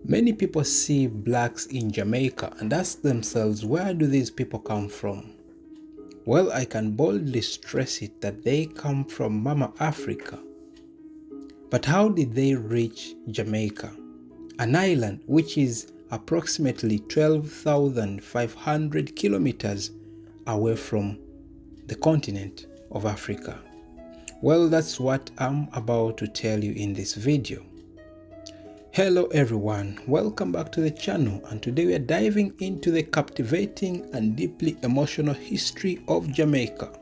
Many people see blacks in Jamaica and ask themselves, where do these people come from? Well, I can boldly stress it that they come from Mama Africa. But how did they reach Jamaica, an island which is approximately 12,500 kilometers away from the continent of Africa? Well, that's what I'm about to tell you in this video. Hello everyone, welcome back to the channel, and today we are diving into the captivating and deeply emotional history of Jamaica,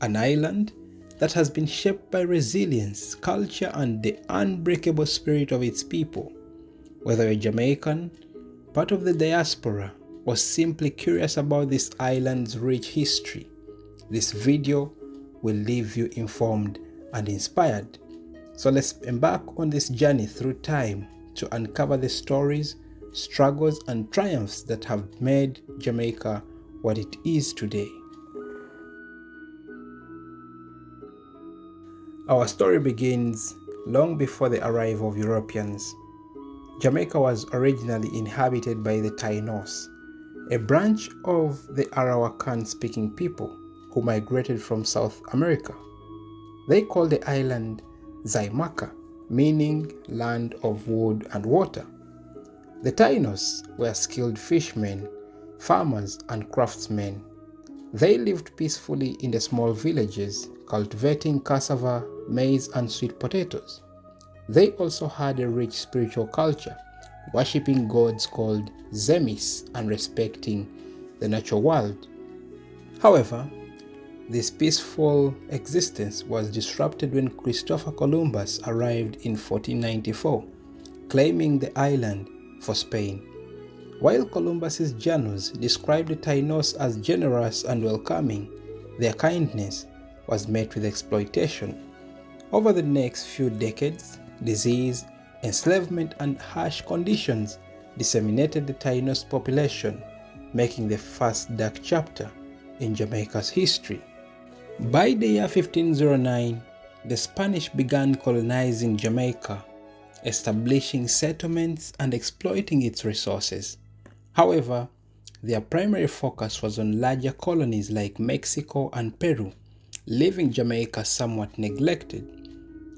an island that has been shaped by resilience, culture, and the unbreakable spirit of its people. Whether a Jamaican, part of the diaspora, or simply curious about this island's rich history, this video will leave you informed and inspired. So let's embark on this journey through time to uncover the stories, struggles, and triumphs that have made Jamaica what it is today. Our story begins long before the arrival of Europeans. Jamaica was originally inhabited by the Tainos, a branch of the Arawakan-speaking people who migrated from South America. They called the island Zaimaka, meaning land of wood and water. The Tainos were skilled fishermen, farmers, and craftsmen. They lived peacefully in the small villages, cultivating cassava, maize, and sweet potatoes. They also had a rich spiritual culture, worshipping gods called Zemis and respecting the natural world. However, this peaceful existence was disrupted when Christopher Columbus arrived in 1494, claiming the island for Spain. While Columbus's journals described the Tainos as generous and welcoming, their kindness was met with exploitation. Over the next few decades, disease, enslavement, and harsh conditions disseminated the Tainos population, making the first dark chapter in Jamaica's history. By the year 1509, the Spanish began colonizing Jamaica, establishing settlements and exploiting its resources. However, their primary focus was on larger colonies like Mexico and Peru, leaving Jamaica somewhat neglected.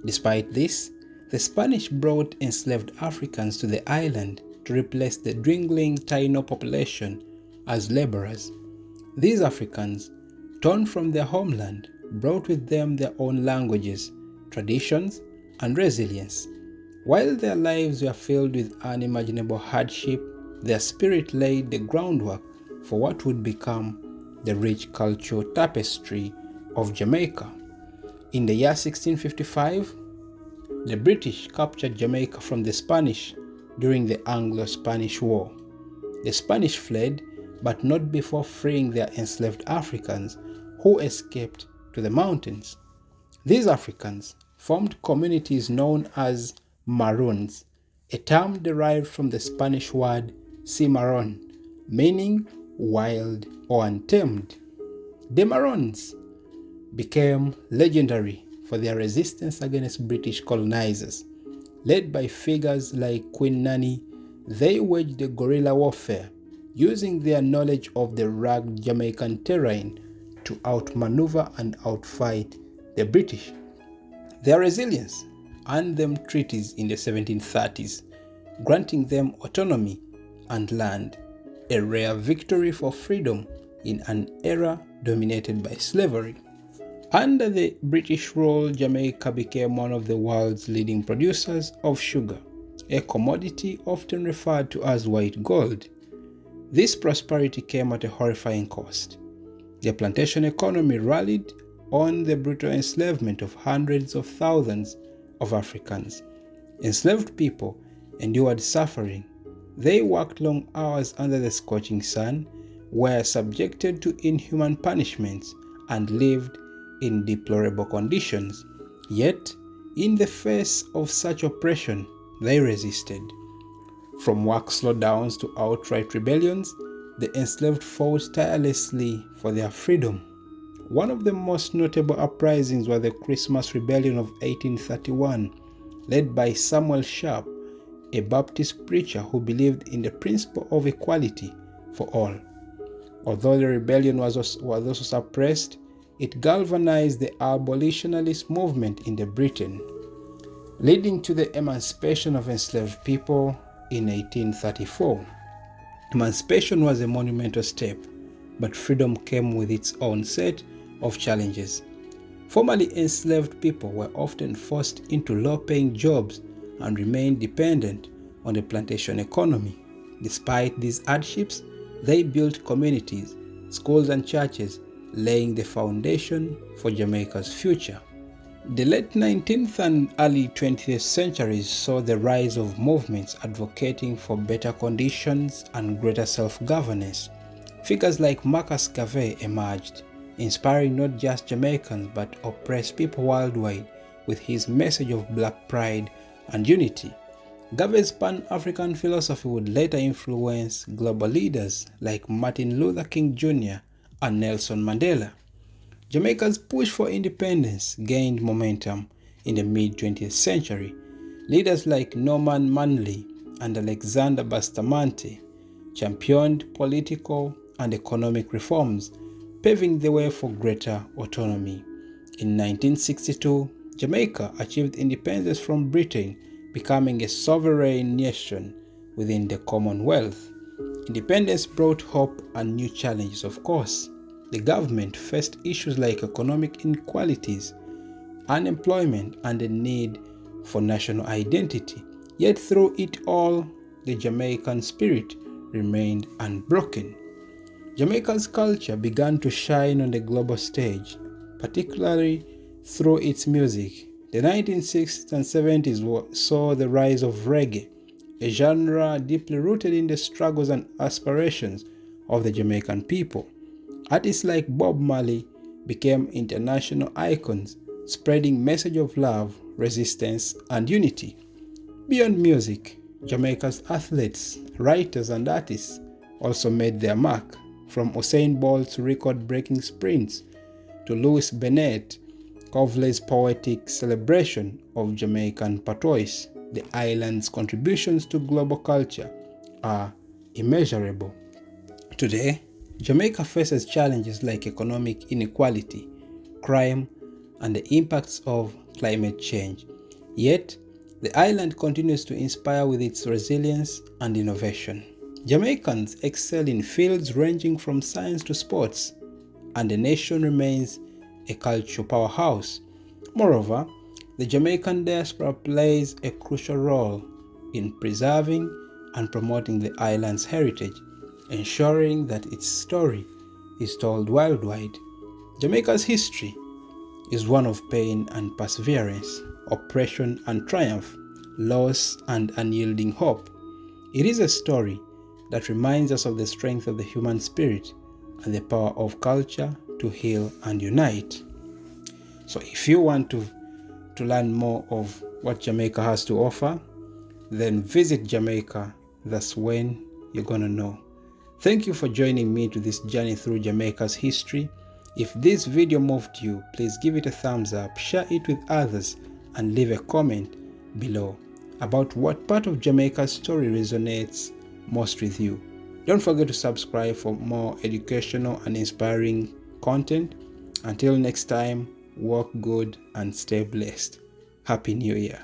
Despite this, the Spanish brought enslaved Africans to the island to replace the dwindling Taino population as laborers. These Africans, torn from their homeland, brought with them their own languages, traditions, and resilience. While their lives were filled with unimaginable hardship, their spirit laid the groundwork for what would become the rich cultural tapestry of Jamaica. In the year 1655, the British captured Jamaica from the Spanish during the Anglo-Spanish War. The Spanish fled, but not before freeing their enslaved Africans who escaped to the mountains. These Africans formed communities known as maroons, a term derived from the Spanish word cimarron, meaning wild or untamed. The maroons became legendary for their resistance against British colonizers. Led by figures like Queen Nanny, they waged a guerrilla warfare, using their knowledge of the rugged Jamaican terrain to outmaneuver and outfight the British. Their resilience earned them treaties in the 1730s, granting them autonomy and land, a rare victory for freedom in an era dominated by slavery. Under the British rule, Jamaica became one of the world's leading producers of sugar, a commodity often referred to as white gold. This prosperity came at a horrifying cost. The plantation economy rallied on the brutal enslavement of hundreds of thousands of Africans. Enslaved people endured suffering. They worked long hours under the scorching sun, were subjected to inhuman punishments, and lived in deplorable conditions. Yet, in the face of such oppression, they resisted. From work slowdowns to outright rebellions, the enslaved fought tirelessly for their freedom. One of the most notable uprisings was the Christmas Rebellion of 1831, led by Samuel Sharp, a Baptist preacher who believed in the principle of equality for all. Although the rebellion was also suppressed, it galvanized the abolitionist movement in Britain, leading to the emancipation of enslaved people in 1834. Emancipation was a monumental step, but freedom came with its own set of challenges. Formerly enslaved people were often forced into low-paying jobs and remained dependent on the plantation economy. Despite these hardships, they built communities, schools and churches, laying the foundation for Jamaica's future. The late 19th and early 20th centuries saw the rise of movements advocating for better conditions and greater self-governance. Figures like Marcus Garvey emerged, inspiring not just Jamaicans but oppressed people worldwide with his message of black pride and unity. Garvey's Pan-African philosophy would later influence global leaders like Martin Luther King Jr. and Nelson Mandela. Jamaica's push for independence gained momentum in the mid-20th century. Leaders like Norman Manley and Alexander Bustamante championed political and economic reforms, paving the way for greater autonomy. In 1962, Jamaica achieved independence from Britain, becoming a sovereign nation within the Commonwealth. Independence brought hope and new challenges, of course. The government faced issues like economic inequalities, unemployment, and the need for national identity. Yet through it all, the Jamaican spirit remained unbroken. Jamaica's culture began to shine on the global stage, particularly through its music. The 1960s and 70s saw the rise of reggae, a genre deeply rooted in the struggles and aspirations of the Jamaican people. Artists like Bob Marley became international icons, spreading message of love, resistance, and unity. Beyond music, Jamaica's athletes, writers, and artists also made their mark, from Usain Bolt's record-breaking sprints to Louis Bennett Covley's poetic celebration of Jamaican patois. The island's contributions to global culture are immeasurable. Today, Jamaica faces challenges like economic inequality, crime, and the impacts of climate change. Yet, the island continues to inspire with its resilience and innovation. Jamaicans excel in fields ranging from science to sports, and the nation remains a cultural powerhouse. Moreover, the Jamaican diaspora plays a crucial role in preserving and promoting the island's heritage, ensuring that its story is told worldwide. Jamaica's history is one of pain and perseverance, oppression and triumph, loss and unyielding hope. It is a story that reminds us of the strength of the human spirit and the power of culture to heal and unite. So if you want to learn more of what Jamaica has to offer, then visit Jamaica. That's when you're gonna know. Thank you for joining me to this journey through Jamaica's history. If this video moved you, please give it a thumbs up, share it with others, and leave a comment below about what part of Jamaica's story resonates most with you. Don't forget to subscribe for more educational and inspiring content. Until next time, work good and stay blessed. Happy New Year.